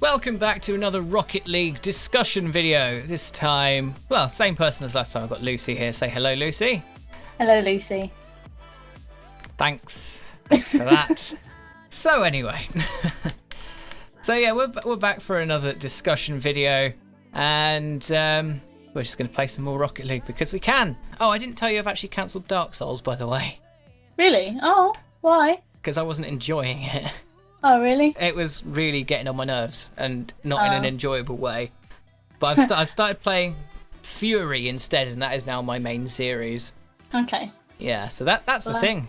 Welcome back to another Rocket League discussion video. This time, well, same person as last time. I've got Lucy here. Say hello, Lucy. Hello, Lucy. Thanks for that. So anyway, so yeah, we're back for another discussion video, and we're just going to play some more Rocket League because we can. Oh, I didn't tell you I've actually cancelled Dark Souls, by the way. Really? Oh, why? Because I wasn't enjoying it. Oh, really? It was really getting on my nerves, and not in an enjoyable way. But I've started playing Fury instead, and that is now my main series. Okay. Yeah, so that's the thing.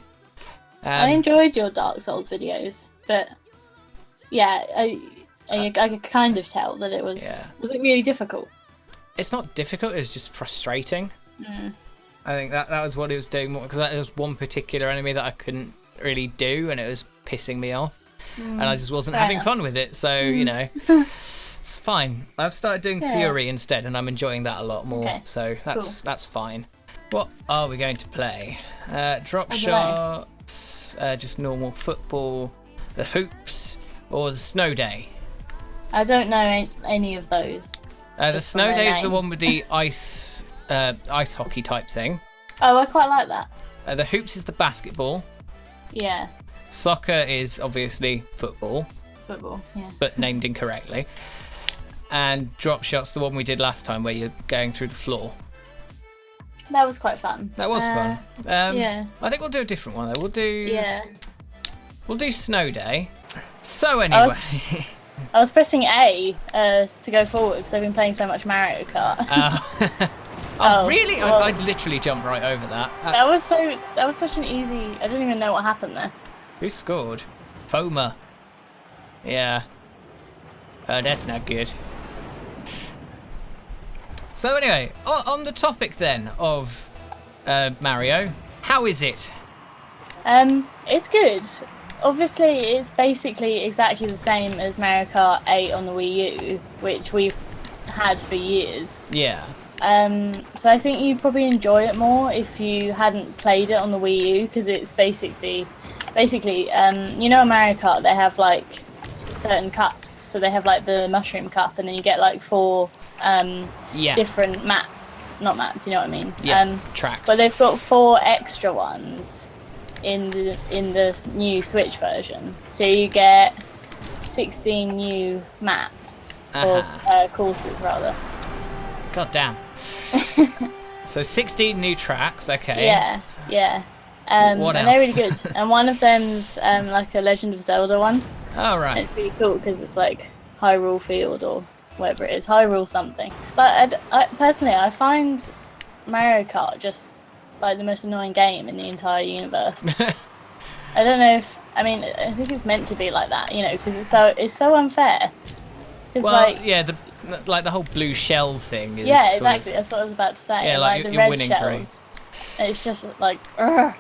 I enjoyed your Dark Souls videos, but yeah, I could kind of tell that it was. Yeah. Was it really difficult? It's not difficult. It was just frustrating. I think that was what it was doing more, because there was one particular enemy that I couldn't really do, and it was pissing me off. And I just wasn't having fun with it, so you know, it's fine. I've started doing Fury instead, and I'm enjoying that a lot more. Okay. So that's fine. What are we going to play? Drop shots, just normal football, the hoops, or the snow day? I don't know any of those. The snow day is the one with the ice hockey type thing. Oh, I quite like that. The hoops is the basketball. Yeah. Soccer is obviously football. Football, yeah. But named incorrectly. And drop shots, the one we did last time, where you're going through the floor. That was quite fun. That was fun. Yeah. I think we'll do a different one though. We'll do snow day. So anyway. I was pressing A to go forward because I've been playing so much Mario Kart. Oh, really? Well, I literally jumped right over that. That was such an easy. I didn't even know what happened there. Who scored? Foma. Yeah. Oh, that's not good. So anyway, on the topic then of Mario, how is it? It's good. Obviously, it's basically exactly the same as Mario Kart 8 on the Wii U, which we've had for years. Yeah. So I think you'd probably enjoy it more if you hadn't played it on the Wii U, because it's basically, you know, in Mario Kart they have like certain cups. So they have like the mushroom cup, and then you get like 4 different maps. Not maps, you know what I mean? Yeah. Tracks. But they've got 4 extra ones in the new Switch version. So you get 16 new maps or courses rather. God damn. So 16 new tracks, okay. Yeah. What else? And they're really good. And one of them's like a Legend of Zelda one. Oh, right. And it's really cool because it's like Hyrule Field or whatever it is, Hyrule something. But I personally, I find Mario Kart just like the most annoying game in the entire universe. I don't know if, I think it's meant to be like that, you know, because it's so unfair. It's the whole blue shell thing is exactly. That's what I was about to say. Yeah, like the you're red winning shells. It's just like, I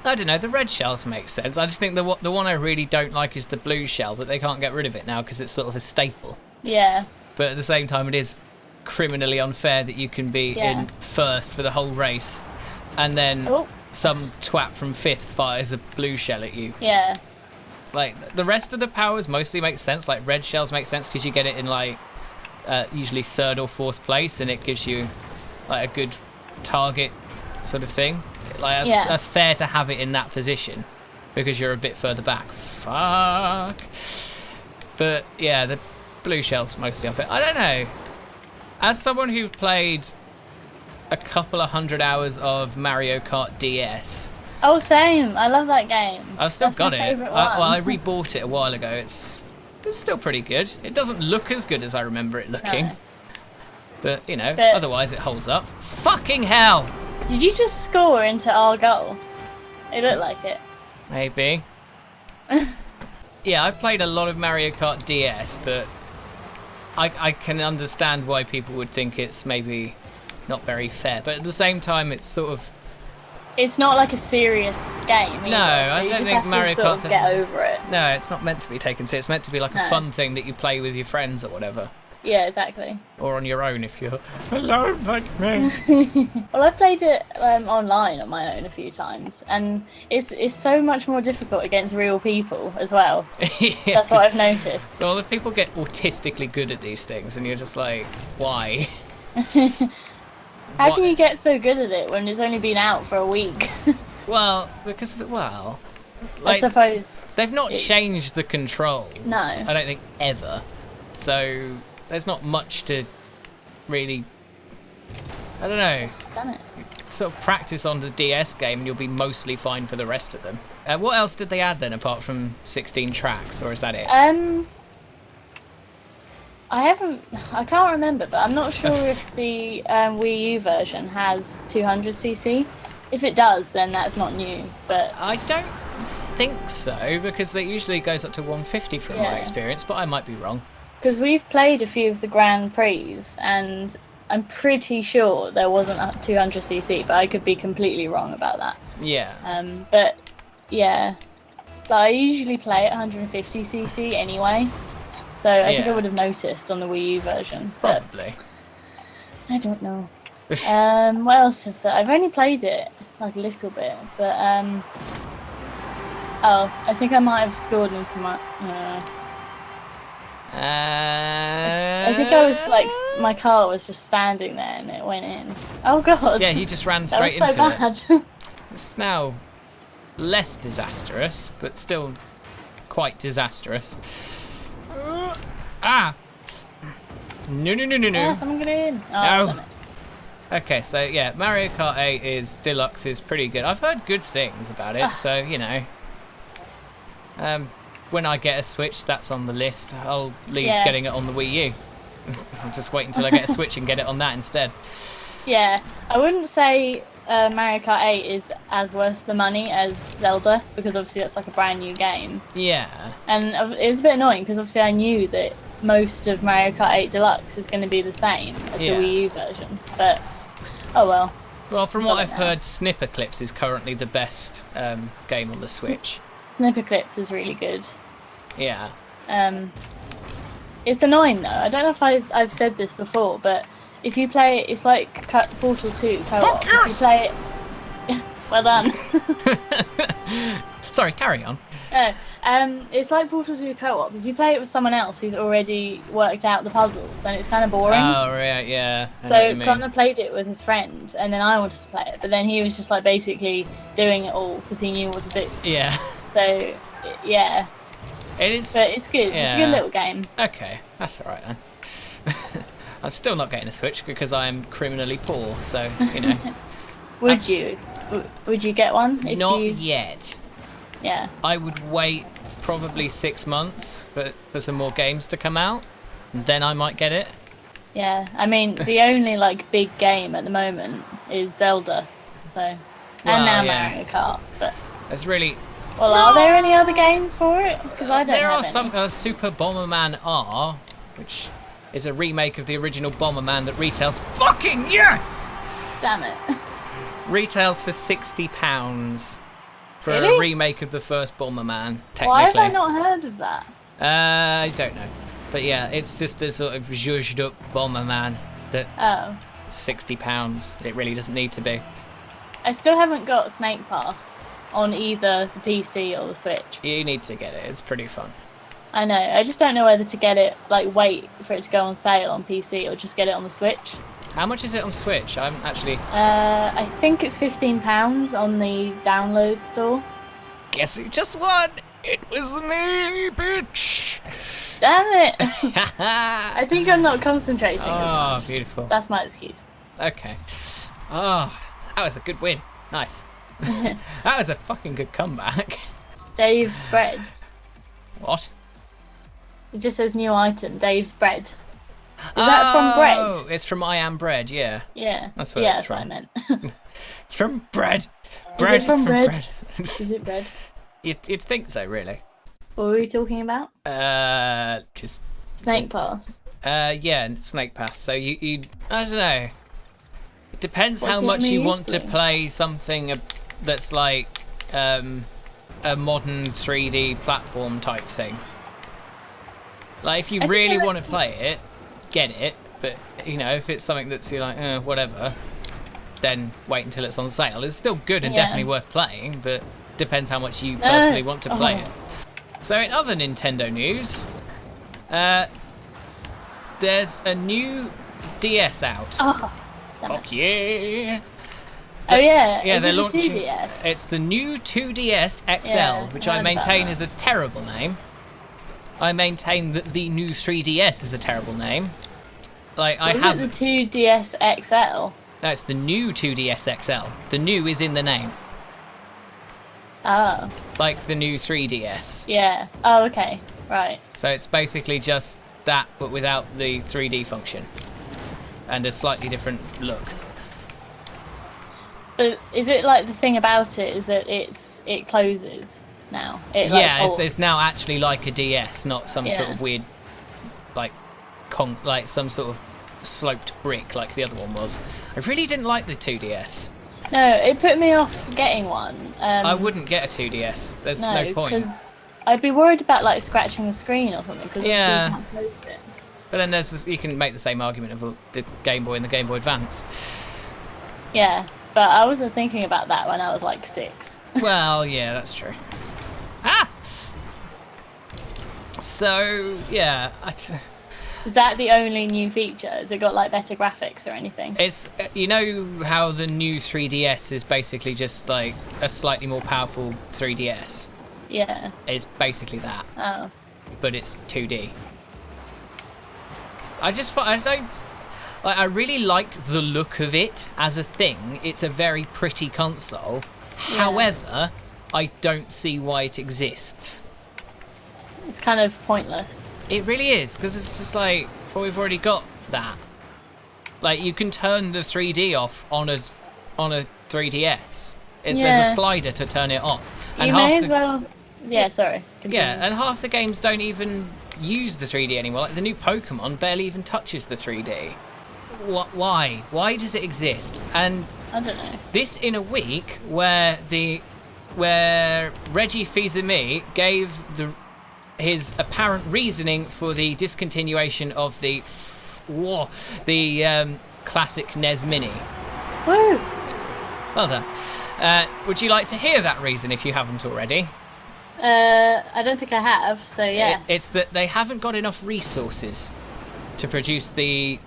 don't know, the red shells make sense. I just think the one I really don't like is the blue shell, but they can't get rid of it now because it's sort of a staple. Yeah. But at the same time, it is criminally unfair that you can be in first for the whole race, and then some twat from 5th fires a blue shell at you. Yeah. Like, the rest of the powers mostly make sense. Like, red shells make sense because you get it in, like, usually 3rd or 4th place, and it gives you, like, a good target sort of thing. Like, that's fair to have it in that position because you're a bit further back. Fuck. But, yeah, the blue shell's mostly unfair. I don't know. As someone who played a couple of 100 hours of Mario Kart DS... Oh, same. I love that game. I've still got it. I rebought it a while ago. It's still pretty good. It doesn't look as good as I remember it looking. No. But, you know, otherwise it holds up. Fucking hell! Did you just score into our goal? It looked like it. Maybe. Yeah, I played a lot of Mario Kart DS, but I can understand why people would think it's maybe not very fair. But at the same time, it's sort of... It's not like a serious game either, no, I don't think Mario Kart's... get over it. No, it's not meant to be taken seriously. It's meant to be like a fun thing that you play with your friends or whatever. Yeah, exactly. Or on your own if you're alone like me. Well, I've played it online on my own a few times, and it's so much more difficult against real people as well. Yeah, That's what I've noticed. Well, the people get autistically good at these things, and you're just like, why? How can you get so good at it when it's only been out for a week? Well, because I suppose they've not changed the controls. No. I don't think ever. So there's not much to really. I don't know. Done it. Sort of practice on the DS game, and you'll be mostly fine for the rest of them. What else did they add then, apart from 16 tracks, or is that it? I can't remember, but I'm not sure if the Wii U version has 200cc. If it does, then that's not new. But I don't think so, because it usually goes up to 150 from my experience, but I might be wrong. Because we've played a few of the Grand Prix, and I'm pretty sure there wasn't a 200cc, but I could be completely wrong about that. Yeah. But yeah, I usually play at 150cc anyway, so I think I would have noticed on the Wii U version. Probably. I don't know. What else have I've only played it like a little bit, but oh, I think I might have scored into my. I think I was like, my car was just standing there and it went in. Oh god. Yeah, you just ran straight into that was so bad. It's now less disastrous, but still quite disastrous. No. Yeah, someone get in. No. Done it. Okay, so yeah, Mario Kart 8 Deluxe is pretty good. I've heard good things about it, so you know. When I get a Switch, that's on the list. I'll leave getting it on the Wii U. I'll just wait until I get a Switch and get it on that instead. Yeah, I wouldn't say Mario Kart 8 is as worth the money as Zelda, because obviously that's like a brand new game. Yeah. And it was a bit annoying because obviously I knew that most of Mario Kart 8 Deluxe is going to be the same as the Wii U version. But, oh well. Well, from what I've heard, Snipper Clips is currently the best game on the Switch. Snipper Clips is really good. Yeah. It's annoying though. I don't know if I've said this before, but if you play it, it's like Portal 2 co-op. If you play it, well done. Sorry, carry on. It's like Portal 2 co-op. If you play it with someone else who's already worked out the puzzles, then it's kind of boring. Oh right, yeah. So Connor played it with his friend, and then I wanted to play it, but then he was just like basically doing it all because he knew what to do. Yeah. So yeah. It is. But it's good. Yeah. It's a good little game. Okay, that's all right then. I'm still not getting a Switch because I am criminally poor, so you know. Would you get one? Not yet. Yeah. I would wait probably 6 months for some more games to come out, and then I might get it. Yeah, I mean the only like big game at the moment is Zelda, so and now Mario Kart. But there's really. Well, are there any other games for it? Because I don't. There are any. some. Super Bomberman R, which is a remake of the original Bomberman that retails. Fucking yes! Damn it. Retails for £60 for really? a remake of the first Bomberman. Technically. Why have I not heard of that? I don't know, but yeah, it's just a sort of zhuzhed up Bomberman that. Oh. £60. It really doesn't need to be. I still haven't got Snake Pass on either the PC or the Switch. You need to get it. It's pretty fun. I know. I just don't know whether to get it, like wait for it to go on sale on PC or just get it on the Switch. How much is it on Switch? I haven't actually. I think it's £15 on the download store. Guess who just won? It was me, bitch. Damn it! I think I'm not concentrating as much. Oh, beautiful. That's my excuse. Okay. Oh, that was a good win. Nice. That was a fucking good comeback. Dave's bread. What? It just says new item, Dave's bread. Is that from bread? Oh, it's from I Am Bread, yeah. Yeah. That's what it's from. That's what I meant. It's from bread. Bread. Is it from bread? Is it bread? You'd think so, really. What were we talking about? Just Snake Pass. Yeah, Snake Pass. So you I don't know. It depends What's how much you want to play something that's like a modern 3D platform type thing. Like if you really want to play it, get it. But you know, if it's something that's you're like, whatever, then wait until it's on sale. It's still good and definitely worth playing, but depends how much you personally want to play it. So in other Nintendo news, there's a new DS out. Fuck yeah! So, yeah, they're it launching. the 2DS? It's the new 2DS XL, which I maintain is a terrible name. I maintain that the new 3DS is a terrible name. Like I have it the 2DS XL? No, it's the new 2DS XL. The new is in the name. Oh. Like the new 3DS. Yeah. Oh, okay. Right. So it's basically just that, but without the 3D function. And a slightly different look. But is it like the thing about it is that it closes now? It's now actually like a DS, not some sort of weird, like some sort of sloped brick like the other one was. I really didn't like the 2DS. No, it put me off getting one. I wouldn't get a 2DS. There's no point. Because I'd be worried about like scratching the screen or something. Because obviously you can't close it. But then you can make the same argument of the Game Boy and the Game Boy Advance. Yeah, but I wasn't thinking about that when I was like 6. Well, yeah, that's true. So yeah. Is that the only new feature? Has it got like better graphics or anything? It's you know how the new 3DS is basically just like a slightly more powerful 3DS. Yeah. It's basically that. Oh. But it's 2D. I really like the look of it as a thing. It's a very pretty console. Yeah. However, I don't see why it exists. It's kind of pointless. It really is, because it's just like, well, we've already got that. Like, you can turn the 3D off on a 3DS. There's a slider to turn it off. And you may as well... Yeah, sorry. Continue. Yeah, and half the games don't even use the 3D anymore. Like, the new Pokemon barely even touches the 3D. Why? Why does it exist? And I don't know. This in a week where Reggie Fils-Aimé gave his apparent reasoning for the discontinuation of the classic NES Mini. Woo! Well done. Would you like to hear that reason if you haven't already? I don't think I have, so yeah. It's that they haven't got enough resources to produce the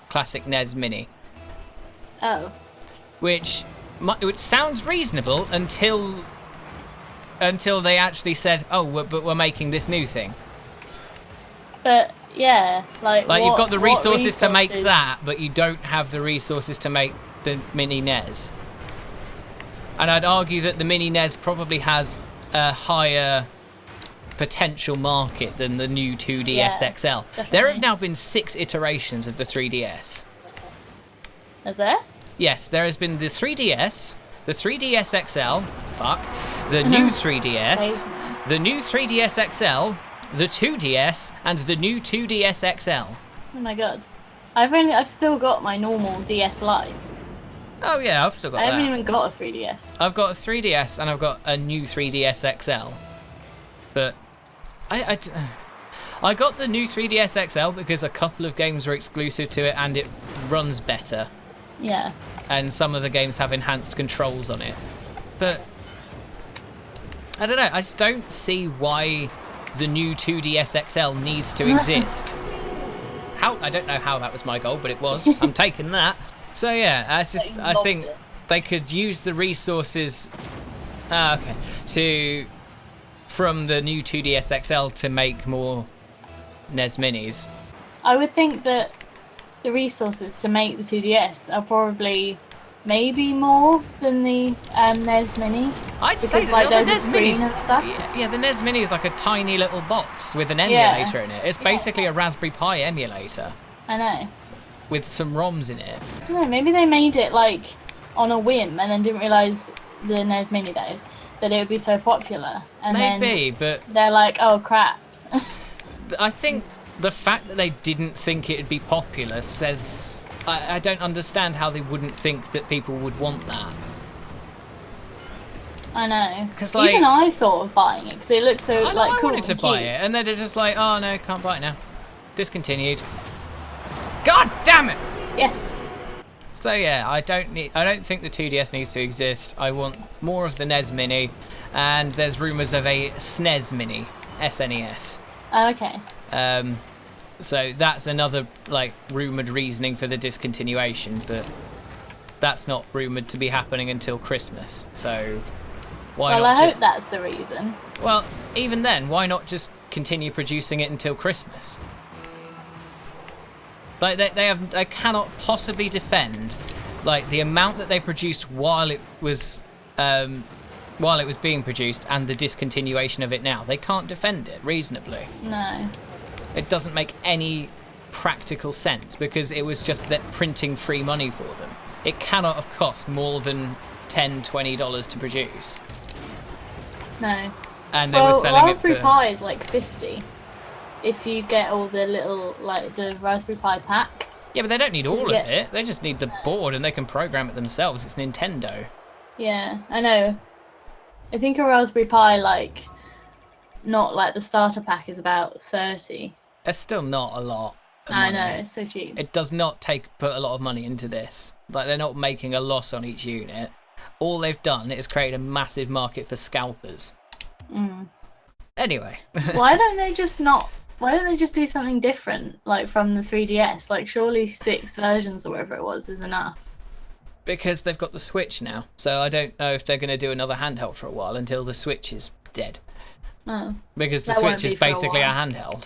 classic NES Mini. Oh. Which sounds reasonable until they actually said, but we're making this new thing. But yeah, like you've got the resources to make that, but you don't have the resources to make the mini NES. And I'd argue that the mini NES probably has a higher potential market than the new 2DS XL. Definitely. There have now been 6 iterations of the 3DS. Is there? Yes, there has been the 3DS, the 3DS XL, the new 3DS, the new 3DS XL, the 2DS, and the new 2DS XL. Oh my god. I've still got my normal DS Lite. Oh yeah, I've still got I that. haven't even got a 3DS. I've got a 3DS and I've got a new 3DS XL. But I got the new 3DS XL because a couple of games were exclusive to it and it runs better. Yeah. And some of the games have enhanced controls on it. But I don't know, I just don't see why the new 2DS XL needs to exist. I don't know how that was my goal, but it was. I'm taking that. So yeah, I think they could use the resources from the new 2DS XL to make more NES Minis. I would think that the resources to make the 2DS are probably maybe more than the NES Mini. I'd say that there's the a NES screen Mini's, and stuff. Yeah, the NES Mini is like a tiny little box with an emulator in it. It's basically a Raspberry Pi emulator. I know. With some ROMs in it. I don't know, maybe they made it like on a whim and then didn't realise the NES Mini days that it would be so popular. And maybe, then but they're like, oh crap. I think the fact that they didn't think it would be popular says... I don't understand how they wouldn't think that people would want that. I know. 'Cause, even I thought of buying it because it looks so cool. I wanted to buy it, and then they're just like, oh no, can't buy it now. discontinued. God damn it! Yes. So yeah, I don't think the 2DS needs to exist. I want more of the NES Mini, and there's rumours of a SNES Mini, SNES. Okay. So that's another like rumoured reasoning for the discontinuation, but that's not rumoured to be happening until Christmas. So why not? Well, I hope that's the reason. Well, even then, why not just continue producing it until Christmas? Like they cannot possibly defend like the amount that they produced while it was being produced and the discontinuation of it now. They can't defend it reasonably. No. It doesn't make any practical sense because it was just that printing free money for them. It cannot have cost more than $10, $20 to produce. No. And they were selling Raspberry it for... Pi is like 50 if you get all the little, like the Raspberry Pi pack. Yeah, but they don't need all of it. They just need the board and they can program it themselves. It's Nintendo. Yeah, I know. I think a Raspberry Pi, like, not like the starter pack, is about 30. It's still not a lot of I money. know, it's so cheap. It does not put a lot of money into this. Like, they're not making a loss on each unit. All they've done is create a massive market for scalpers. Anyway. Why don't they just do something different, like from the 3DS? Like, surely 6 versions or whatever it was is enough. Because they've got the Switch now. So I don't know if they're going to do another handheld for a while until the Switch is dead. Oh. Because the Switch is basically a handheld.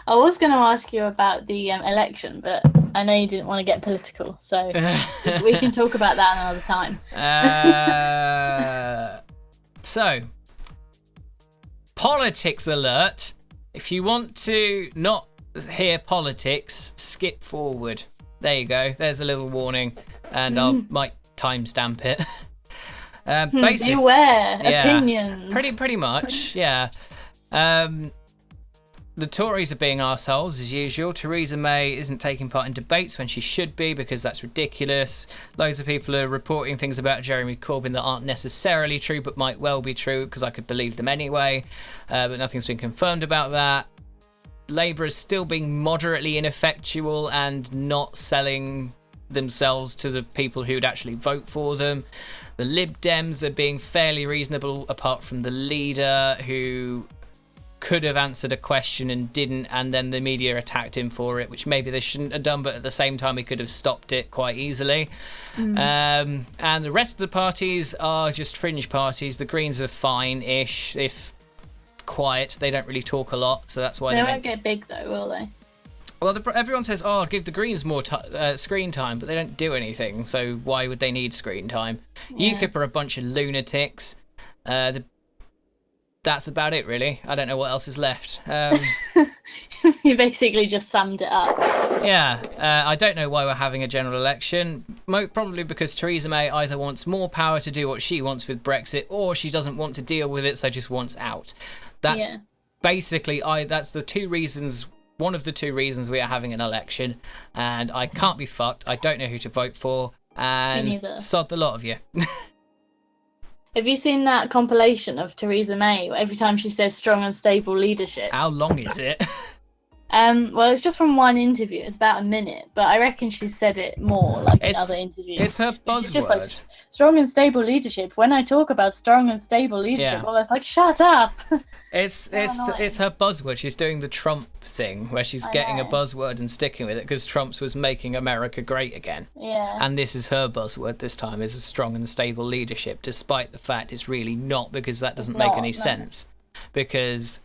I was going to ask you about the election, but I know you didn't want to get political, so we can talk about that another time. So, politics alert. If you want to not hear politics, skip forward. There you go. There's a little warning, and I might timestamp it. Basically, beware opinions. Pretty much, yeah. The Tories are being arseholes as usual. Theresa May isn't taking part in debates when she should be because that's ridiculous. Loads of people are reporting things about Jeremy Corbyn that aren't necessarily true but might well be true because I could believe them anyway. But nothing's been confirmed about that. Labour is still being moderately ineffectual and not selling themselves to the people who'd actually vote for them. The Lib Dems are being fairly reasonable apart from the leader who could have answered a question and didn't, and then the media attacked him for it, which maybe they shouldn't have done, but at the same time he could have stopped it quite easily. And the rest of the parties are just fringe parties. The Greens are fine-ish, if quiet. They don't really talk a lot, so that's why they won't get big though, will they? Well, everyone says, oh, give the Greens more screen time, but they don't do anything, so why would they need screen time? Yeah. UKIP are a bunch of lunatics. That's about it, really. I don't know what else is left. You basically just summed it up. Yeah, I don't know why we're having a general election. Probably because Theresa May either wants more power to do what she wants with Brexit, or she doesn't want to deal with it, so just wants out. That's basically that's the two reasons. One of the two reasons we are having an election, and I can't be fucked. I don't know who to vote for, and sod the lot of you. Have you seen that compilation of Theresa May every time she says strong and stable leadership? How long is it? Well, it's just from one interview. It's about a minute, but I reckon she's said it more like in other interviews. It's her buzzword. She's just like, strong and stable leadership. When I talk about strong and stable leadership, well, it's like, shut up. It's her buzzword. She's doing the Trump thing where she's getting a buzzword and sticking with it because Trump's was making America great again. Yeah. And this is her buzzword this time, is a strong and stable leadership, despite the fact it's really not, because that doesn't make any sense. Because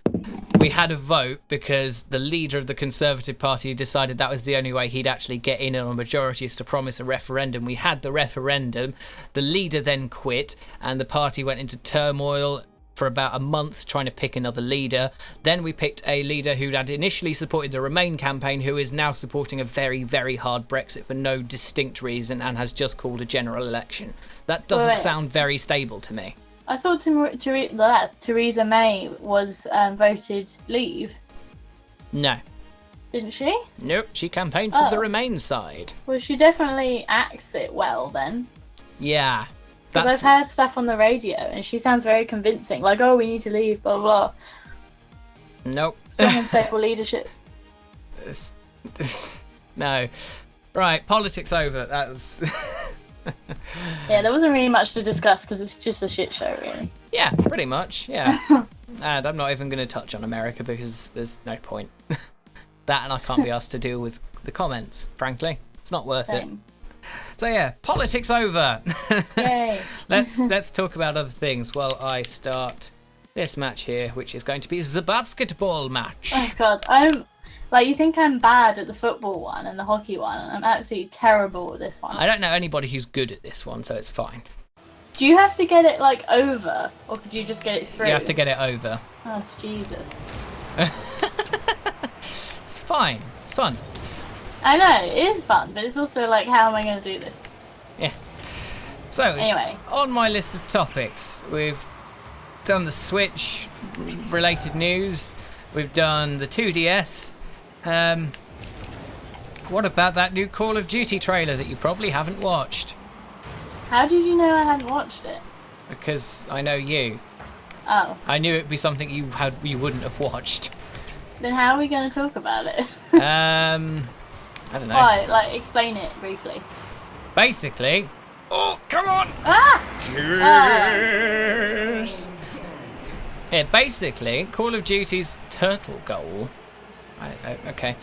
we had a vote because the leader of the Conservative Party decided that was the only way he'd actually get in on a majority, is to promise a referendum. We had the referendum. The leader then quit and the party went into turmoil for about a month trying to pick another leader. Then we picked a leader who had initially supported the Remain campaign, who is now supporting a very, very hard Brexit for no distinct reason and has just called a general election. That doesn't sound very stable to me. I thought Theresa May was voted Leave. No. Didn't she? Nope, she campaigned for the Remain side. Well, she definitely acts it well then. Yeah. Because I've heard stuff on the radio and she sounds very convincing. Like, oh, we need to leave, blah, blah. Nope. Strong and stable leadership. No. Right, politics over. That's... Yeah, there wasn't really much to discuss because it's just a shit show, really. Yeah, pretty much, yeah. And I'm not even going to touch on America because there's no point. That and I can't be asked to deal with the comments, frankly. It's not worth it. So yeah, politics over. Yay. Let's talk about other things while I start this match here, which is going to be the basketball match. Oh god, you think I'm bad at the football one and the hockey one, and I'm absolutely terrible at this one. I don't know anybody who's good at this one, so it's fine. Do you have to get it like over, or could you just get it through? You have to get it over. Oh Jesus. It's fine. It's fun. I know, it is fun, but it's also like, how am I going to do this? Yes. So, anyway, on my list of topics, we've done the Switch related news. We've done the 2DS. What about that new Call of Duty trailer that you probably haven't watched? How did you know I hadn't watched it? Because I know you. Oh. I knew it'd be something you wouldn't have watched. Then how are we going to talk about it? I don't know. Why? Like, explain it briefly. Basically... Oh, come on! Ah! Cheers! Yeah, basically, Call of Duty's turtle goal... Okay.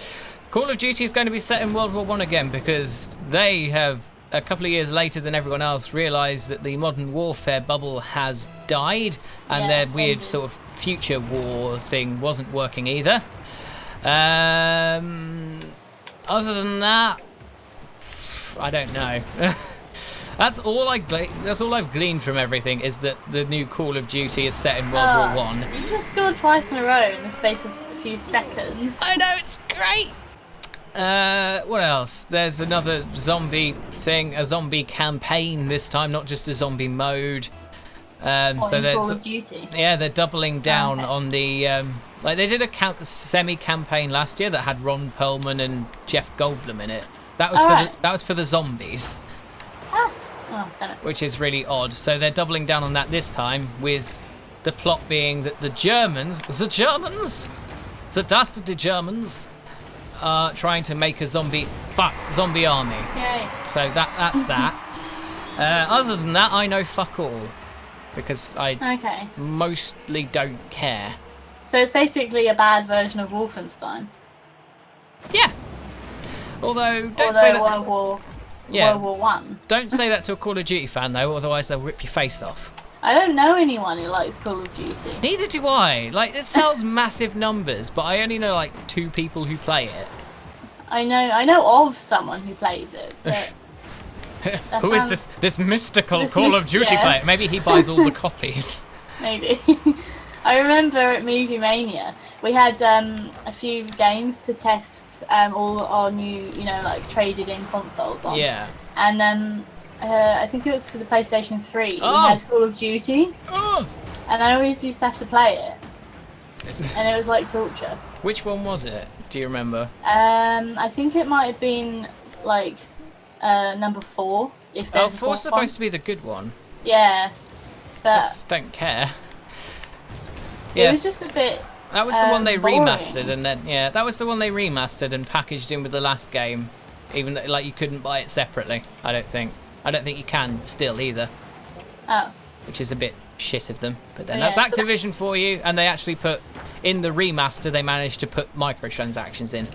Call of Duty is going to be set in World War I again because they have, a couple of years later than everyone else, realised that the modern warfare bubble has died and their weird sort of future war thing wasn't working either. Other than that, I don't know. That's all I've gleaned from everything is that the new Call of Duty is set in World War One. You just scored twice in a row in the space of a few seconds. I know, it's great. What else? There's another zombie thing, a zombie campaign this time, not just a zombie mode. So Call of Duty. Yeah, they're doubling down on the like they did a semi-campaign last year that had Ron Perlman and Jeff Goldblum in it. That was for the zombies. Oh, damn it. Which is really odd. So they're doubling down on that this time, with the plot being that the dastardly Germans, are trying to make a zombie army. Yay. So that's that. Other than that, I know fuck all. Because I mostly don't care. So it's basically a bad version of Wolfenstein. Yeah. Although say that. World War One. Don't say that to a Call of Duty fan though, otherwise they'll rip your face off. I don't know anyone who likes Call of Duty. Neither do I. Like, it sells massive numbers, but I only know like 2 people who play it. I know of someone who plays it, but who is this mystical Call of Duty player? Maybe he buys all the copies. Maybe. I remember at Movie Mania we had a few games to test all our new, like traded in consoles on. Yeah. And I think it was for the PlayStation 3. We had Call of Duty. Oh. And I always used to have to play it. And it was like torture. Which one was it? Do you remember? I think it might have been like number 4. If there's 4's supposed to be the good one. Yeah. But I just don't care. It was just a bit. That was the one they boring. remastered, and then that was the one they remastered and packaged in with the last game. Even though, like, you couldn't buy it separately. I don't think you can still either. Oh. Which is a bit shit of them. But then that's Activision for you, and they actually put in the remaster. They managed to put microtransactions in.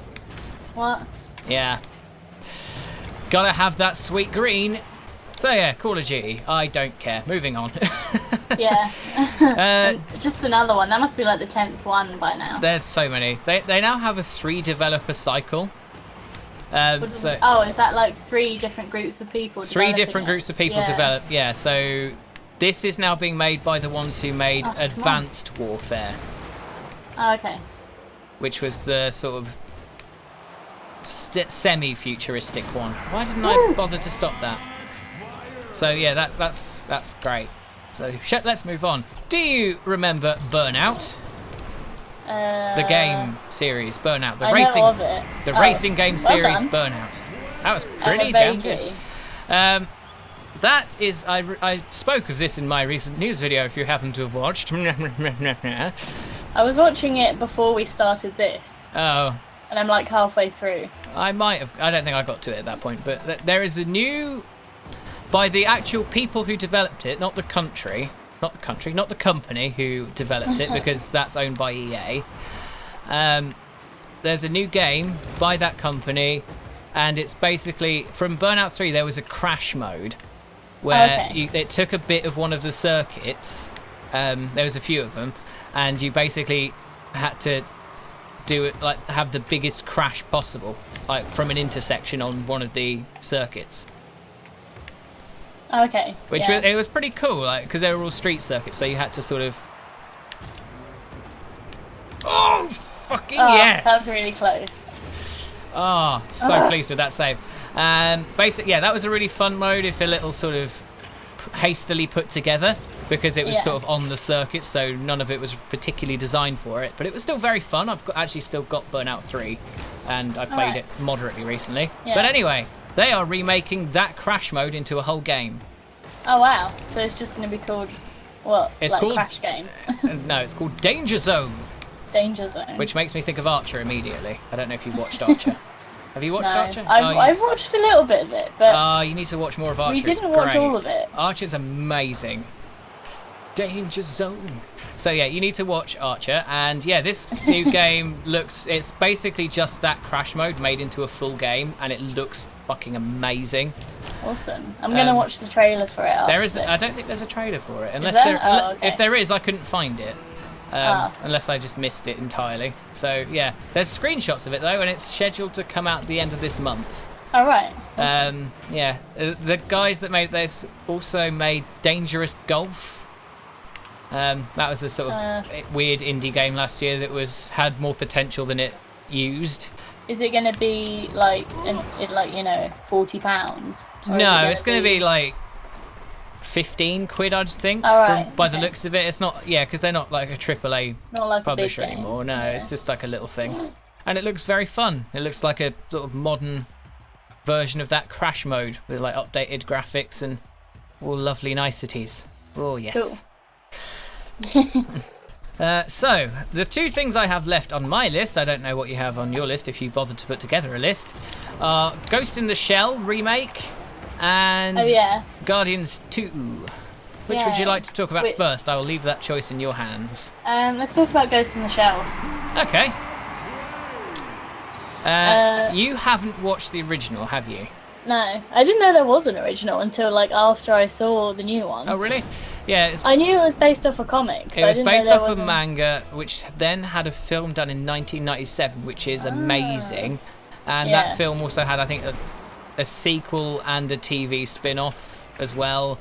What? Yeah. Gotta have that sweet green. So yeah, Call of Duty. I don't care. Moving on. Yeah. Just another one. That must be like the 10th one by now. There's so many. They now have a 3 developer cycle. Is that like 3 different groups of people? 3 different groups of people develop. Yeah. So this is now being made by the ones who made Advanced Warfare. Oh, okay. Which was the sort of semi-futuristic one. Why didn't I bother to stop that? So yeah, that's great. So let's move on. Do you remember Burnout? The game series Burnout, the racing game series Burnout. That was pretty damn good. That is, I spoke of this in my recent news video. If you happen to have watched. I was watching it before we started this. Oh. and I'm like halfway through. I might have. I don't think I got to it at that point, but there is a new, by the actual people who developed it, not the company who developed it, because that's owned by EA. There's a new game by that company, and it's basically from Burnout 3. There was a crash mode where it took a bit of one of the circuits. There was a few of them, and you basically had to do it like have the biggest crash possible, like from an intersection on one of the circuits. Okay. Which it was pretty cool, like because they were all street circuits, so you had to sort of. Oh fucking yes! That was really close. Oh, so pleased with that save. Basically, that was a really fun mode. If a little sort of hastily put together, because it was sort of on the circuit, so none of it was particularly designed for it. But it was still very fun. I've actually still got Burnout 3, and I played it moderately recently. Yeah. But anyway, they are remaking that crash mode into a whole game. Oh wow! So it's just going to be called what? It's like called Crash Game. No, it's called Danger Zone. Danger Zone. Which makes me think of Archer immediately. I don't know if you watched Archer. Have you watched Archer? I've watched a little bit of it, but you need to watch more of Archer. We didn't watch all of it. Archer's amazing. Danger Zone. So yeah, you need to watch Archer, and yeah, this new game it's basically just that crash mode made into a full game, and it looks fucking amazing. Awesome. I'm gonna watch the trailer for it. I don't think there's a trailer for it, unless if there is, I couldn't find it. Unless I just missed it entirely. So yeah, there's screenshots of it though, and it's scheduled to come out at the end of this month. All right. Awesome. Yeah, the guys that made this also made Dangerous Golf. That was a sort of weird indie game last year that had more potential than it used. Is it going to be like £40? No, it's going to be like 15 quid, I'd think. By the looks of it, it's not. Yeah, because they're not like a AAA publisher anymore. No, it's just like a little thing, and it looks very fun. It looks like a sort of modern version of that crash mode with like updated graphics and all lovely niceties. Oh yes. Cool. So the two things I have left on my list, I don't know what you have on your list if you bothered to put together a list, are Ghost in the Shell remake and Guardians 2. Which would you like to talk about first? I will leave that choice in your hands. Let's talk about Ghost in the Shell. Okay. You haven't watched the original, have you? No, I didn't know there was an original until like after I saw the new one. Oh really? Yeah. I knew it was based off a comic. It was based off a manga, which then had a film done in 1997, which is amazing. And that film also had, I think, a sequel and a TV spin-off as well.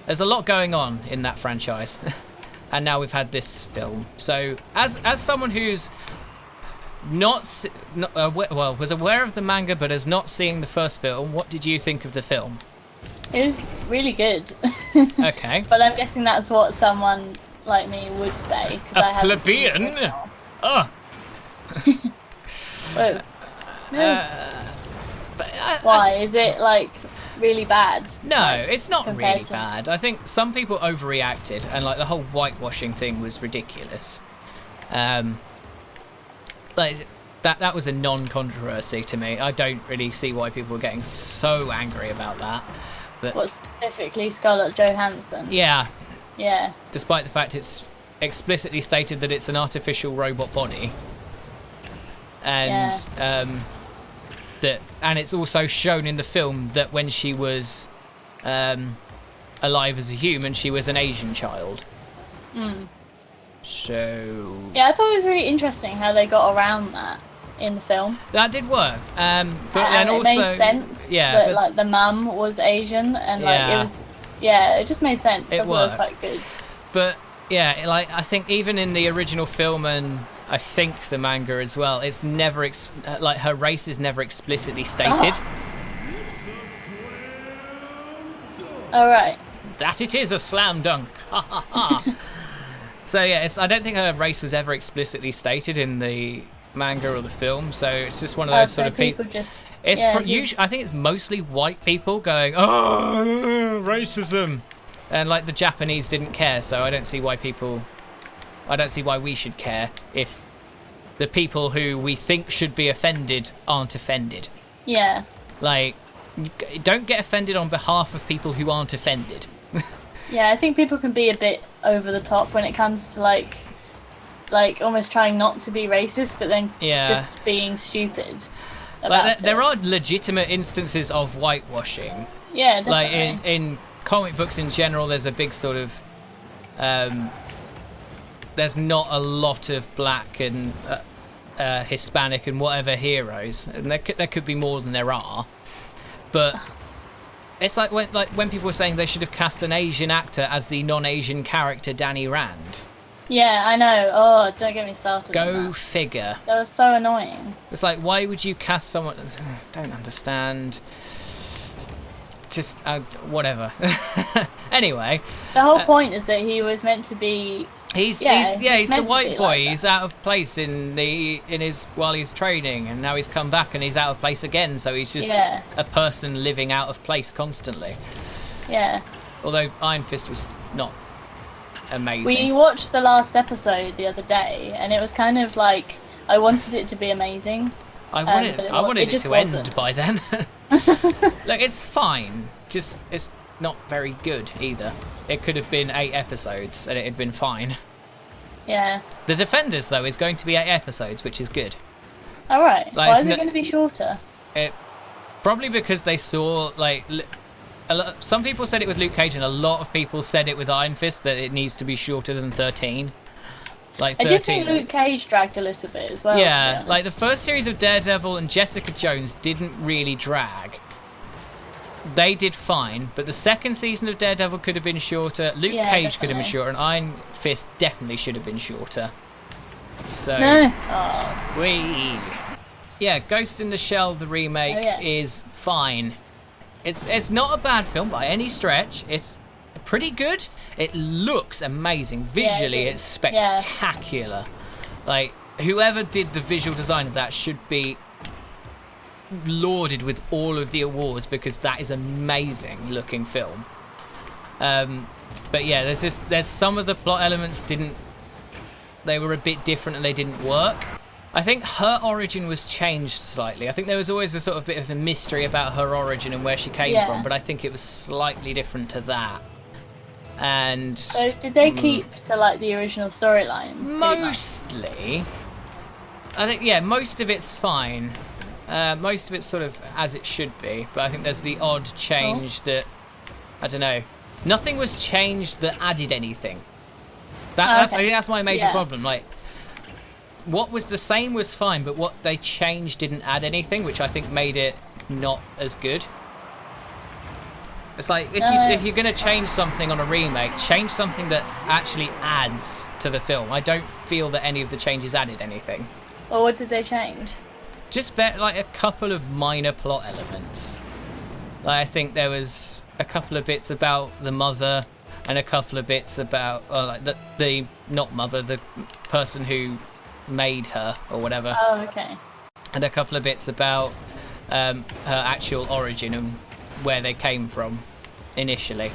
There's a lot going on in that franchise, and now we've had this film. So, as someone who's was aware of the manga but has not seen the first film, what did you think of the film? It was really good. Okay. But I'm guessing that's what someone like me would say. A plebeian? Oh. Whoa. No. Why? Is it like really bad? No, it's not really bad. I think some people overreacted, and like the whole whitewashing thing was ridiculous. Like that was a non-controversy to me. I don't really see why people were getting so angry about that. But what, specifically Scarlett Johansson? Yeah. Yeah. Despite the fact it's explicitly stated that it's an artificial robot body. And and it's also shown in the film that when she was alive as a human, she was an Asian child. So yeah, I thought it was really interesting how they got around that in the film. That did work, but then it also made sense. That like the mum was Asian, and like it was, it just made sense. It worked. It was quite good. But yeah, like I think even in the original film and I think the manga as well, it's never like her race is never explicitly stated. All right. That it is a slam dunk. Ha ha ha. So yeah, I don't think her race was ever explicitly stated in the manga or the film. So it's just one of those sort of people. Usually, I think it's mostly white people going, "Oh, racism," and like the Japanese didn't care. So I don't see why we should care if the people who we think should be offended aren't offended. Yeah. Like, don't get offended on behalf of people who aren't offended. Yeah, I think people can be a bit over the top when it comes to like almost trying not to be racist, but then just being stupid about like, there are legitimate instances of whitewashing. Yeah, definitely. Like in comic books in general, there's a big sort of there's not a lot of black and Hispanic and whatever heroes, and there could be more than there are, but it's like when people were saying they should have cast an Asian actor as the non-Asian character Danny Rand. Yeah, I know. Oh, don't get me started. Go figure. That was so annoying. It's like, why would you cast someone? Don't understand. Just whatever. Anyway, the whole point is that he was meant to be. He's the white boy. Like he's out of place while he's training, and now he's come back and he's out of place again. So he's just a person living out of place constantly. Yeah. Although Iron Fist was not amazing. We watched the last episode the other day, and it was kind of like I wanted it to be amazing. I wanted it to end by then. Like, it's fine. Just it's not very good either. It could have been 8 episodes and it had been fine. Yeah. The Defenders, though, is going to be 8 episodes, which is good. All right. Like, why is it going to be shorter? Probably because they saw, like, some people said it with Luke Cage, and a lot of people said it with Iron Fist, that it needs to be shorter than 13. Like 13. I did think Luke Cage dragged a little bit as well. Yeah, like the first series of Daredevil and Jessica Jones didn't really drag. They did fine, but the second season of Daredevil could have been shorter. Luke Cage could have been shorter, and Iron Fist definitely should have been shorter. So, yeah, Ghost in the Shell, the remake, is fine. It's not a bad film by any stretch. It's pretty good. It looks amazing. Visually, it's spectacular. Like, whoever did the visual design of that should be lauded with all of the awards, because that is amazing looking film. But yeah, there's some of the plot elements they were a bit different and they didn't work. I think her origin was changed slightly. I think there was always a sort of bit of a mystery about her origin and where she came from, but I think it was slightly different to that. And so did they keep to like the original storyline? Mostly. I think most of it's fine. Most of it's sort of as it should be, but I think there's the odd change that, I don't know, nothing was changed that added anything. I think that's my major problem. Like, what was the same was fine, but what they changed didn't add anything, which I think made it not as good. It's like, if you're going to change something on a remake, change something that actually adds to the film. I don't feel that any of the changes added anything. Well, what did they change? Just like a couple of minor plot elements. Like, I think there was a couple of bits about the mother, and a couple of bits about the not mother, the person who made her or whatever. Oh, okay. And a couple of bits about her actual origin and where they came from initially.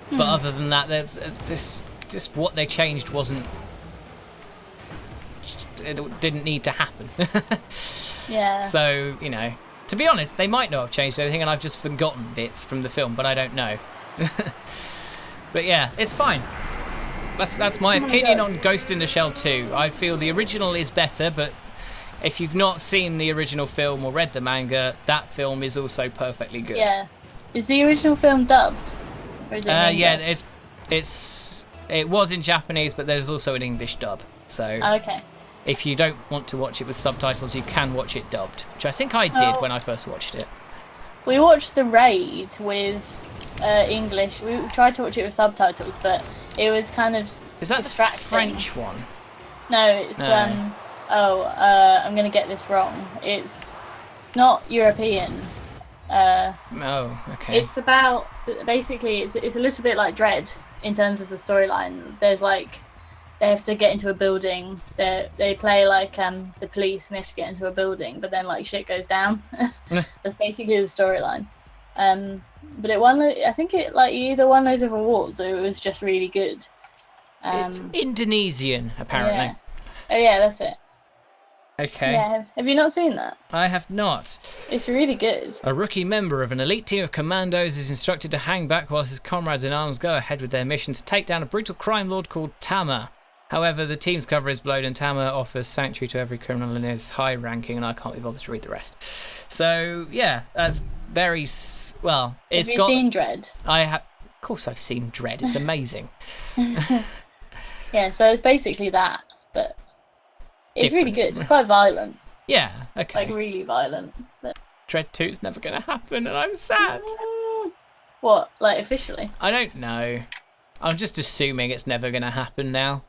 But other than that, there's just what they changed it didn't need to happen. Yeah. So, you know, to be honest, they might not have changed anything and I've just forgotten bits from the film, but I don't know. But yeah, it's fine. That's my opinion on Ghost in the Shell 2. I feel the original is better, but if you've not seen the original film or read the manga, that film is also perfectly good. Yeah. Is the original film dubbed? Or is it in English? It was in Japanese, but there's also an English dub. So if you don't want to watch it with subtitles, you can watch it dubbed, which I think I did when I first watched it. We watched The Raid with English. We tried to watch it with subtitles, but it was kind of distracting. The French one? No, it's I'm gonna get this wrong. It's not European. Okay. It's about basically it's a little bit like Dread in terms of the storyline. There's like they have to get into a building. They play like the police and they have to get into a building, but then like shit goes down. That's basically the storyline. But it won. I think it like either won loads of awards or it was just really good. It's Indonesian, apparently. Yeah. Oh yeah, that's it. Okay. Yeah, have you not seen that? I have not. It's really good. A rookie member of an elite team of commandos is instructed to hang back while his comrades in arms go ahead with their mission to take down a brutal crime lord called Tama. However, the team's cover is blown and Tama offers sanctuary to every criminal in his high ranking, and I can't be bothered to read the rest. So, yeah, that's very... Well, it's have you seen Dread? Of course I've seen Dread. It's amazing. Yeah, so it's basically that, but it's really good. It's quite violent. Yeah, okay. Like, really violent. But... Dread 2 is never going to happen, and I'm sad. What, like, officially? I don't know. I'm just assuming it's never going to happen now.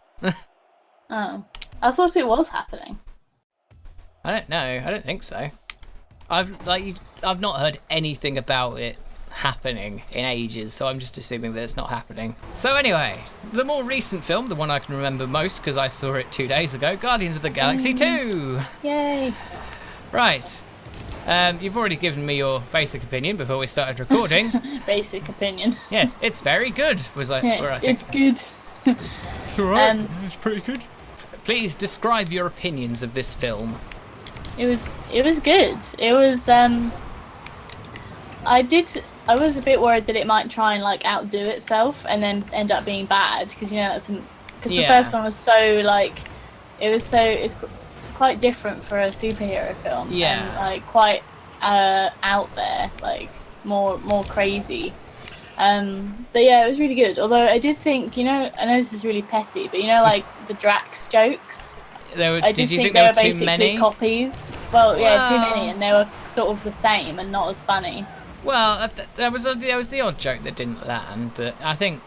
Oh. I thought it was happening. I don't know. I don't think so. I've not heard anything about it happening in ages, so I'm just assuming that it's not happening. So anyway, the more recent film, the one I can remember most because I saw it 2 days ago, Guardians of the Galaxy 2. Yay. Right. You've already given me your basic opinion before we started recording. Basic opinion. Yes, it's very good. It's good. It's alright. It's pretty good. Please describe your opinions of this film. It was good. It was I was a bit worried that it might try and like outdo itself and then end up being bad because the first one was so like it's quite different for a superhero film. Yeah. And like quite out there, like more crazy. But yeah, it was really good. Although I did think, I know this is really petty, but like the Drax jokes. Did you think they there were too basically many? Copies. Well, yeah, too many, and they were sort of the same and not as funny. Well, there was the odd joke that didn't land, but I think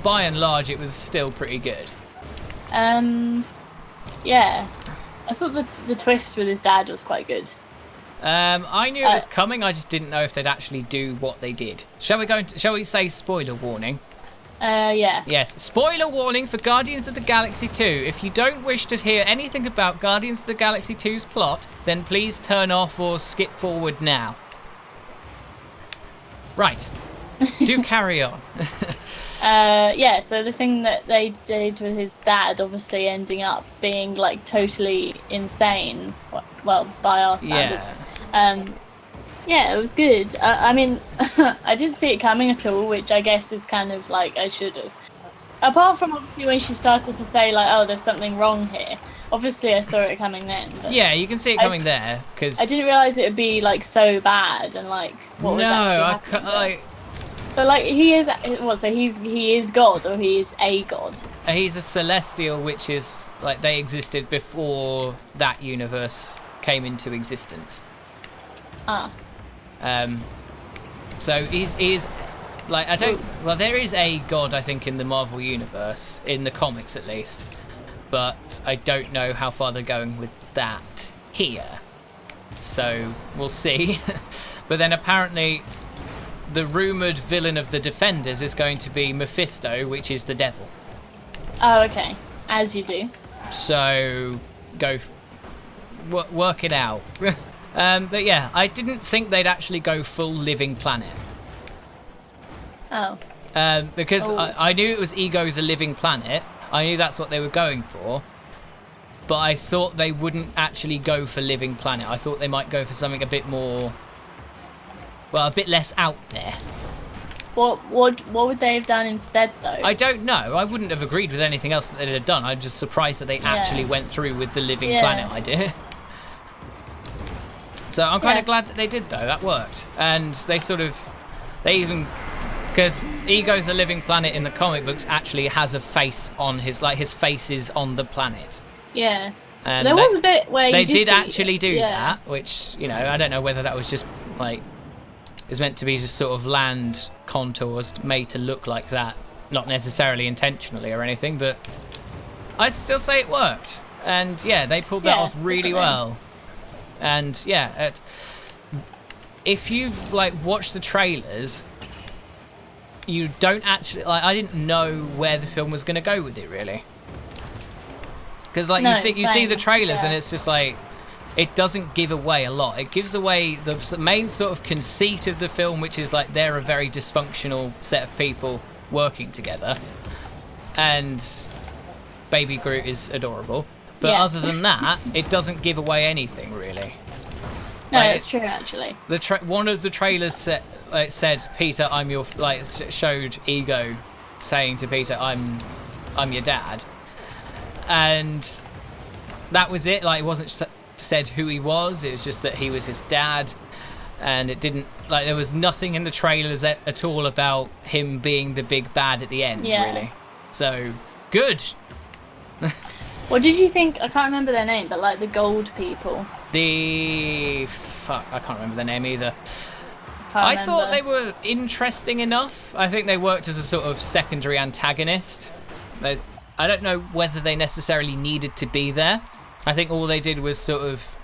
by and large it was still pretty good. Yeah, I thought the twist with his dad was quite good. I knew it was coming. I just didn't know if they'd actually do what they did. Shall we say spoiler warning? Yeah. Yes, spoiler warning for Guardians of the Galaxy 2. If you don't wish to hear anything about Guardians of the Galaxy 2's plot, then please turn off or skip forward now. Right. Do carry on. Yeah, so the thing that they did with his dad obviously ending up being like totally insane, well, by our standards. Yeah. Yeah, it was good. I mean, I didn't see it coming at all, which I guess is kind of like I should have. Apart from obviously when she started to say like, "Oh, there's something wrong here." Obviously, I saw it coming then. But yeah, you can see it coming there because I didn't realize it would be like so bad and like what was actually happening. But like he is what? So he is God or he is a god? He's a celestial, which is like they existed before that universe came into existence. Ah. So he's like well, there is a god I think in the Marvel universe, in the comics at least, but I don't know how far they're going with that here. So we'll see. But then apparently the rumoured villain of the Defenders is going to be Mephisto, which is the devil. Oh, okay. As you do. So go work it out. But yeah, I didn't think they'd actually go full living planet. Oh. Because I knew it was Ego the living planet. I knew that's what they were going for. But I thought they wouldn't actually go for living planet. I thought they might go for something a bit more... Well, a bit less out there. What would they have done instead, though? I don't know. I wouldn't have agreed with anything else that they'd have done. I'm just surprised that they actually went through with the living planet idea. So I'm kind of glad that they did, though. That worked. And they even... Because Ego the living planet in the comic books actually has a face on his face is on the planet. Yeah. And there was a bit where they you did actually do that, which, I don't know whether that was just like... It's meant to be just sort of land contours made to look like that. Not necessarily intentionally or anything, but I'd still say it worked. And yeah, they pulled that off really well. And yeah, if you've watched the trailers, you don't actually I didn't know where the film was going to go with it really, because you see the trailers and it's just like it doesn't give away a lot. It gives away the main sort of conceit of the film, which is like they're a very dysfunctional set of people working together, and Baby Groot is adorable. But Yeah. other than that, it doesn't give away anything really. No, Like, it's true actually. one of the trailers said, "Peter, I'm your," showed Ego saying to Peter, I'm your dad," and that was it. Like, it wasn't said who he was. It was just that he was his dad, and it didn't there was nothing in the trailers at all about him being the big bad at the end. Really. So good. What did you think? I can't remember their name, but like the gold people. I can't remember their name either. I thought they were interesting enough. I think they worked as a sort of secondary antagonist. I don't know whether they necessarily needed to be there. I think all they did was sort of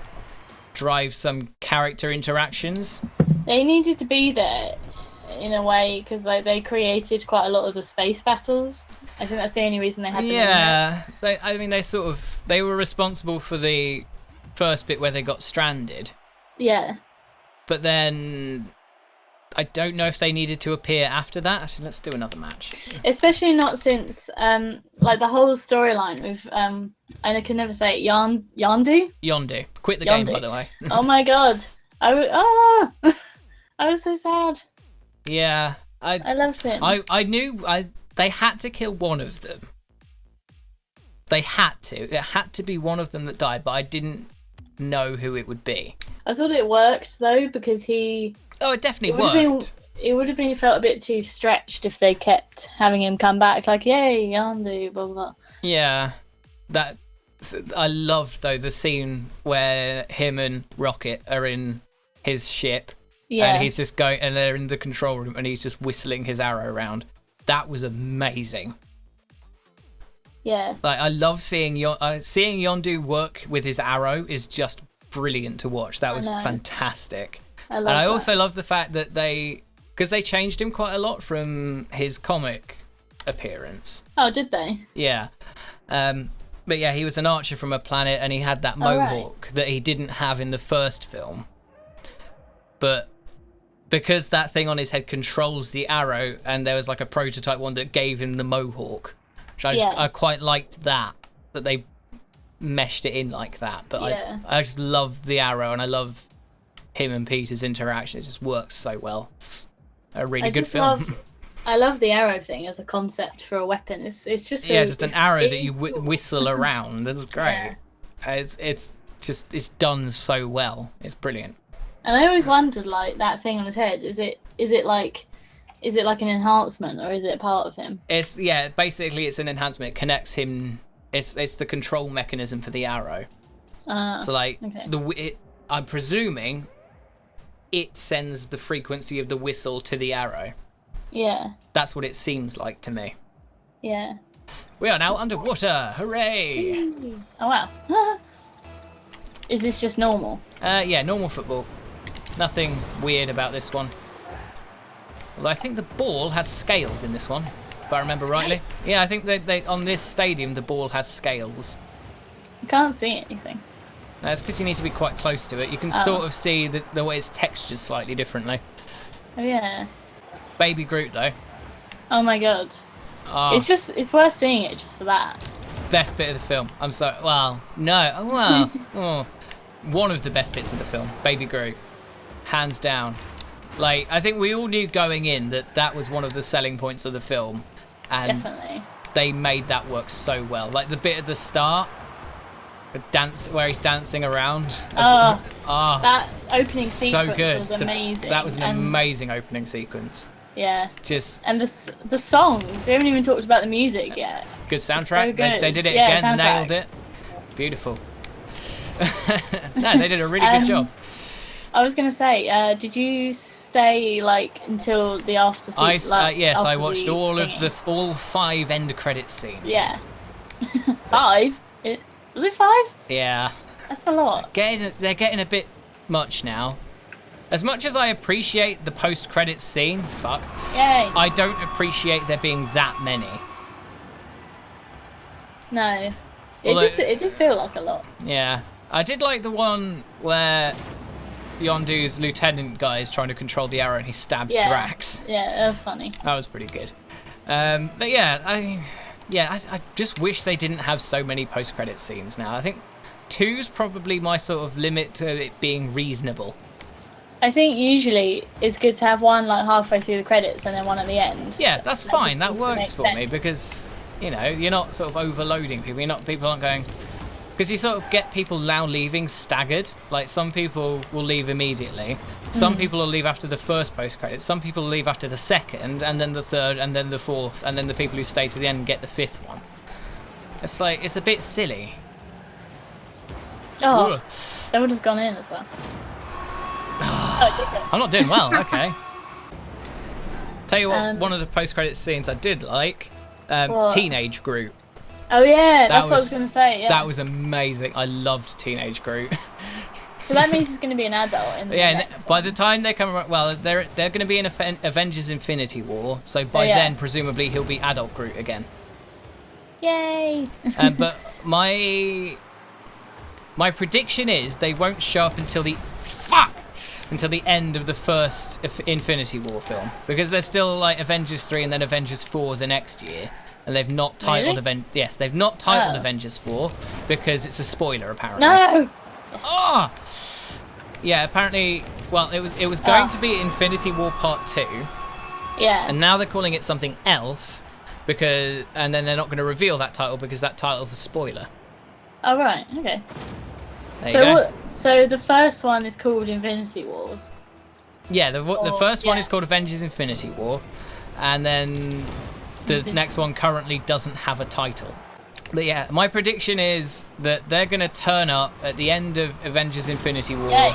drive some character interactions. They needed to be there in a way because like they created quite a lot of the space battles. I think that's the only reason they had them in there. They were responsible for the first bit where they got stranded. Yeah. But then I don't know if they needed to appear after that. Actually, let's do another match. Especially not since like the whole storyline with I can never say it, Yondu. Yondu. Quit the game, by the way. Oh my god. I was so sad. Yeah. I loved him. I knew they had to kill one of them. They had to. It had to be one of them that died, but I didn't know who it would be. I thought it worked though because he. Oh, it definitely worked. It would have been felt a bit too stretched if they kept having him come back like, yay, Yondu, blah blah blah. Yeah, I loved though the scene where him and Rocket are in his ship. Yeah. And he's just going, and they're in the control room, and he's just whistling his arrow around. That was amazing. Yeah. Like, I love seeing Yondu work with his arrow is just brilliant to watch. That was fantastic. I also love the fact that because they changed him quite a lot from his comic appearance. Oh, did they? Yeah. But yeah, he was an archer from a planet, and he had that mohawk that he didn't have in the first film. But because that thing on his head controls the arrow, and there was like a prototype one that gave him the mohawk, which I quite liked that they meshed it in like that. But I just love the arrow, and I love him and Peter's interaction. It just works so well. It's a really good film. I love the arrow thing as a concept for a weapon. It's just just an arrow that you whistle around. That's great. Yeah. It's done so well. It's brilliant. And I always wondered, like, that thing on his head, is it like an enhancement or is it part of him? Basically it's an enhancement. It connects him. It's the control mechanism for the arrow. So like I'm presuming it sends the frequency of the whistle to the arrow. Yeah. That's what it seems like to me. Yeah. We are now underwater. Hooray! Oh wow. Is this just normal? Normal football. Nothing weird about this one. Although I think the ball has scales in this one, if I remember rightly. Yeah, I think they on this stadium the ball has scales. I can't see anything. That's because you need to be quite close to it. You can sort of see the way it's textured slightly differently. Oh yeah. Baby Groot though. Oh my god. Oh. It's worth seeing it just for that. Best bit of the film. I'm sorry. Well, no. Well, one of the best bits of the film. Baby Groot. Hands down. Like, I think we all knew going in that was one of the selling points of the film. And definitely. They made that work so well. Like the bit at the start, the dance where he's dancing around. That opening sequence was amazing. That was an amazing opening sequence. Yeah. And the songs. We haven't even talked about the music yet. Good soundtrack. So good. They did it again. Nailed it. Beautiful. No, they did a really good job. I was gonna say, did you stay like until the after scene? Yes, I watched all 5 end credits scenes. Yeah. 5? Was it 5? Yeah. That's a lot. They're getting a bit much now. As much as I appreciate the post-credits scene, Yay. I don't appreciate there being that many. No. It did feel like a lot. Yeah. I did like the one where Yondu's lieutenant guy is trying to control the arrow and he stabs Drax. Yeah, that was funny. That was pretty good. But yeah, yeah, I just wish they didn't have so many post-credit scenes now. I think 2's probably my sort of limit to it being reasonable. I think usually it's good to have one like halfway through the credits and then one at the end. Yeah, that's fine. That works for me sense. because, you know, you're not sort of overloading people. People aren't going... Because you sort of get people now leaving staggered. Like, some people will leave immediately. Some people will leave after the first post-credits. Some people will leave after the second, and then the third, and then the fourth, and then the people who stay to the end get the fifth one. It's like, it's a bit silly. Oh, Ugh. they would have gone in as well. I'm not doing well, okay. Tell you what, one of the post-credit scenes I did like, Teenage Groot. Oh yeah, that's what I was going to say, yeah. That was amazing. I loved Teenage Groot. So that means he's going to be an adult in the next by one. the time they come around, well, they're going to be in Avengers Infinity War, so by then, presumably, he'll be adult Groot again. Yay! But my prediction is they won't show up until the end of the first Infinity War film, because there's still like Avengers 3 and then Avengers 4 the next year, and they've not titled they've not titled Avengers 4 because it's a spoiler apparently. No. Oh! Yeah, apparently. Well, it was going to be Infinity War Part 2. Yeah. And now they're calling it something else and then they're not going to reveal that title because that title's a spoiler. Oh right, okay. There you go. So the first one is called Infinity Wars. Yeah, the first one is called Avengers Infinity War, and then the next one currently doesn't have a title. But yeah, my prediction is that they're going to turn up at the end of Avengers Infinity War. Yay.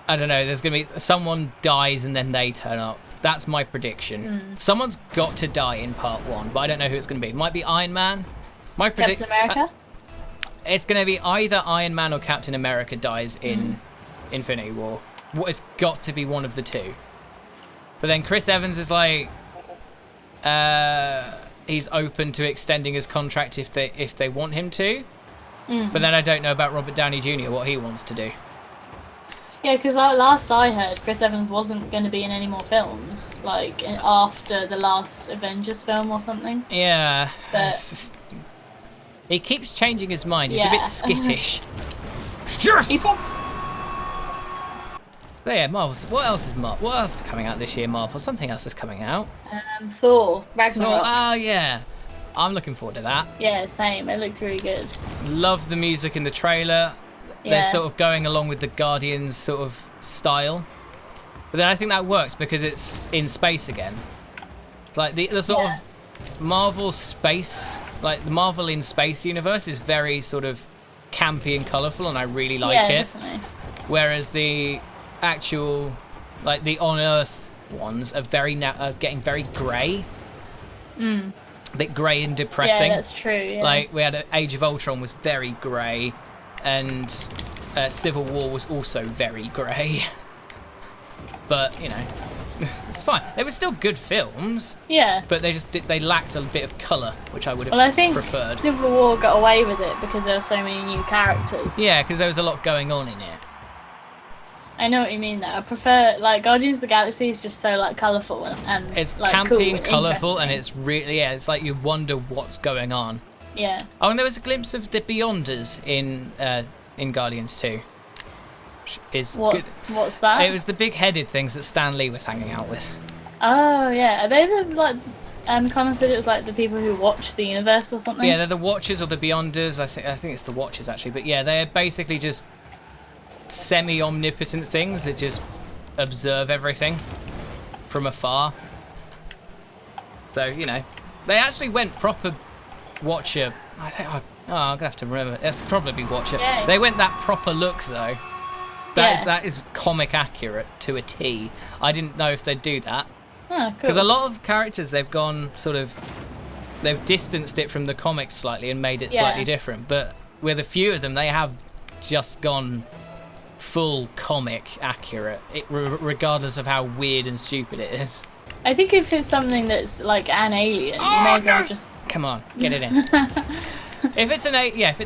I don't know, there's going to be someone dies and then they turn up. That's my prediction. Someone's got to die in part 1, but I don't know who it's going to be. It might be Iron Man. Captain America? It's going to be either Iron Man or Captain America dies in Infinity War. It's got to be one of the two. But then Chris Evans is like, he's open to extending his contract if they want him to. But then I don't know about Robert Downey Jr., what he wants to do. Yeah, because last I heard, Chris Evans wasn't going to be in any more films, like after the last Avengers film or something. Yeah. But he keeps changing his mind. He's a bit skittish. Yes! Yeah, Marvel. What else is coming out this year, Marvel? Something else is coming out. Thor, Ragnarok. Oh, yeah. I'm looking forward to that. Yeah, same. It looks really good. Love the music in the trailer. Yeah. They're sort of going along with the Guardians sort of style. But then I think that works because it's in space again. Like the sort of Marvel space, like the Marvel in space universe is very sort of campy and colourful, and I really like it. Definitely. Whereas the actual, like the on Earth ones are getting very grey. A bit grey and depressing. Yeah, that's true. Yeah. Like we had Age of Ultron was very grey, and Civil War was also very grey. But you know, it's fine. They were still good films. Yeah. But they lacked a bit of colour, which I would have preferred. I think Civil War got away with it because there were so many new characters. Yeah, because there was a lot going on in it. I know what you mean though. I prefer, like, Guardians of the Galaxy is just so like colourful and it's like, campy cool and colourful, and interesting. it's really it's like you wonder what's going on. Yeah. Oh, and there was a glimpse of the Beyonders in Guardians 2. Which is good. What's that? It was the big-headed things that Stan Lee was hanging out with. Oh yeah, are they the like? Connor said it was like the people who watch the universe or something. Yeah, they're the Watchers or the Beyonders. I think it's the Watchers actually, but yeah, they're basically just semi-omnipotent things that just observe everything from afar. So you know, they actually went proper Watcher. I'm gonna have to remember. It'll probably be Watcher. Yeah. They went that proper look though. That is comic accurate to a T. I didn't know if they'd do that. Oh, cool. Because a lot of characters they've distanced it from the comics slightly and made it slightly different. But with a few of them, they have just gone full comic accurate, regardless of how weird and stupid it is. I think if it's something that's like an alien, you may as well just... Come on, get it in. If it's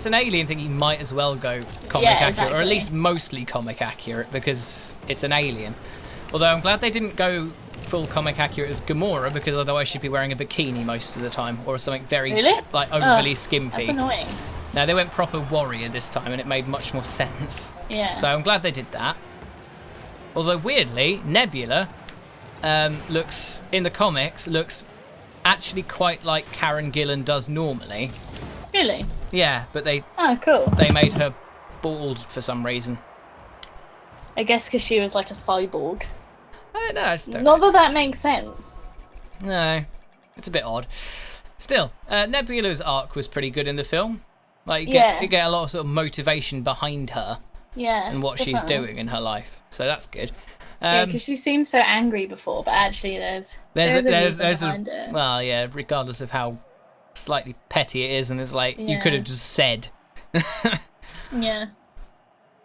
an alien thing, you might as well go comic accurate, or at least mostly comic accurate, because it's an alien. Although I'm glad they didn't go full comic accurate of Gamora, because otherwise she'd be wearing a bikini most of the time, or something very Really? like overly That's skimpy. annoying. Now they went proper warrior this time, and it made much more sense. Yeah. So I'm glad they did that. Although weirdly, Nebula looks in the comics actually quite like Karen Gillan does normally. Really? Yeah, but Oh, cool. they made her bald for some reason. I guess because she was like a cyborg. I don't know. I just don't Not that makes sense. No, it's a bit odd. Still, Nebula's arc was pretty good in the film. Like you get a lot of sort of motivation behind her and what she's doing in her life. So that's good. Yeah, because she seemed so angry before, but actually there's a reason behind it. Well, yeah, regardless of how slightly petty it is, and it's like you could have just said. Yeah.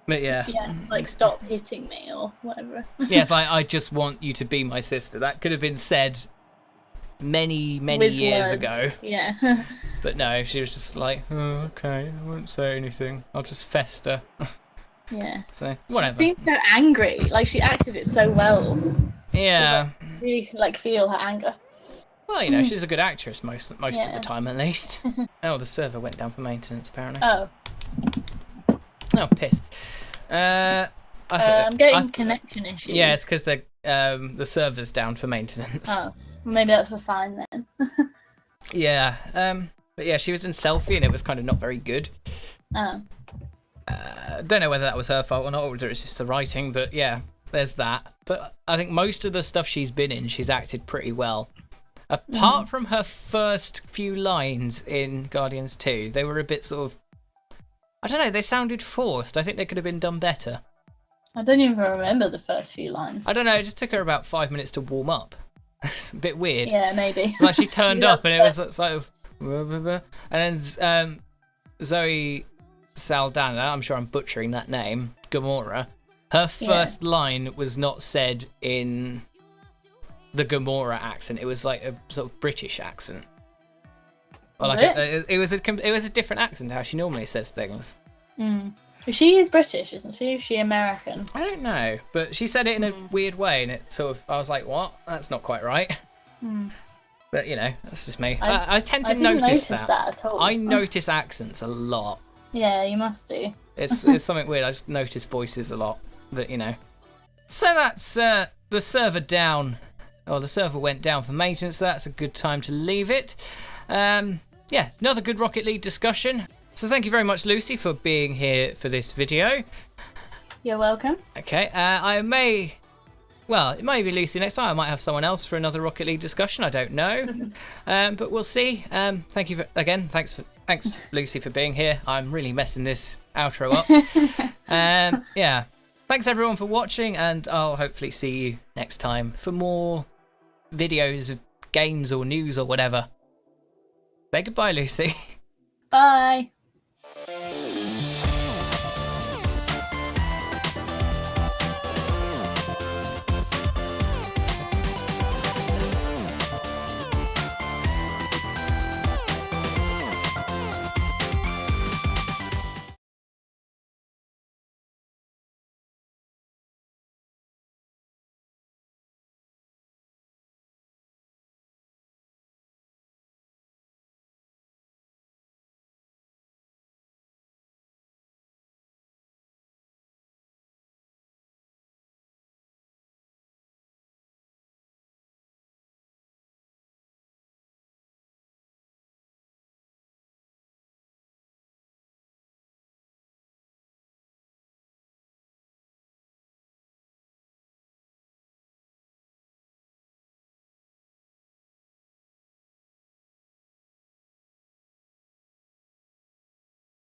But yeah. Yeah, like stop hitting me or whatever. Yeah, it's like I just want you to be my sister. That could have been said many With years words. ago. Yeah. But no, she was just like, oh, okay, I won't say anything. I'll just fester. Yeah. So whatever. She seemed so angry. Like she acted it so well. Yeah. Really like feel her anger. Well, you know, she's a good actress most of the time, at least. Oh, the server went down for maintenance, apparently. Oh. Oh, piss. I'm getting connection issues. Yeah, it's because the server's down for maintenance. Oh, maybe that's a sign then. Yeah. But yeah, she was in Selfie, and it was kind of not very good. Oh. Don't know whether that was her fault or not, or whether it's just the writing. But yeah, there's that. But I think most of the stuff she's been in, she's acted pretty well. Apart from her first few lines in Guardians 2, they were a bit sort of, I don't know, they sounded forced. I think they could have been done better. I don't even remember the first few lines. I don't know, it just took her about 5 minutes to warm up. It's a bit weird. Yeah, maybe. Like she turned up and it was sort of, and then Zoe Saldana, I'm sure I'm butchering that name, Gamora, her first line was not said in the Gamora accent. It was like a sort of British accent. Or like it was a different accent how she normally says things. She is British, isn't she? Is she American? I don't know, but she said it in a weird way, and it sort of, I was like, what? That's not quite right. But you know, that's just me. I tend to notice that at all. I notice accents a lot. Yeah, you must do. It's something weird. I just notice voices a lot. But you know, so that's the server down. Oh, the server went down for maintenance, so that's a good time to leave it. Yeah, another good Rocket League discussion. So thank you very much, Lucy, for being here for this video. You're welcome. Okay, it may be Lucy next time. I might have someone else for another Rocket League discussion. I don't know, but we'll see. Thank you again. Thanks, Lucy, for being here. I'm really messing this outro up. Yeah, thanks everyone for watching, and I'll hopefully see you next time for more videos of games or news or whatever. Say goodbye, Lucy. Bye.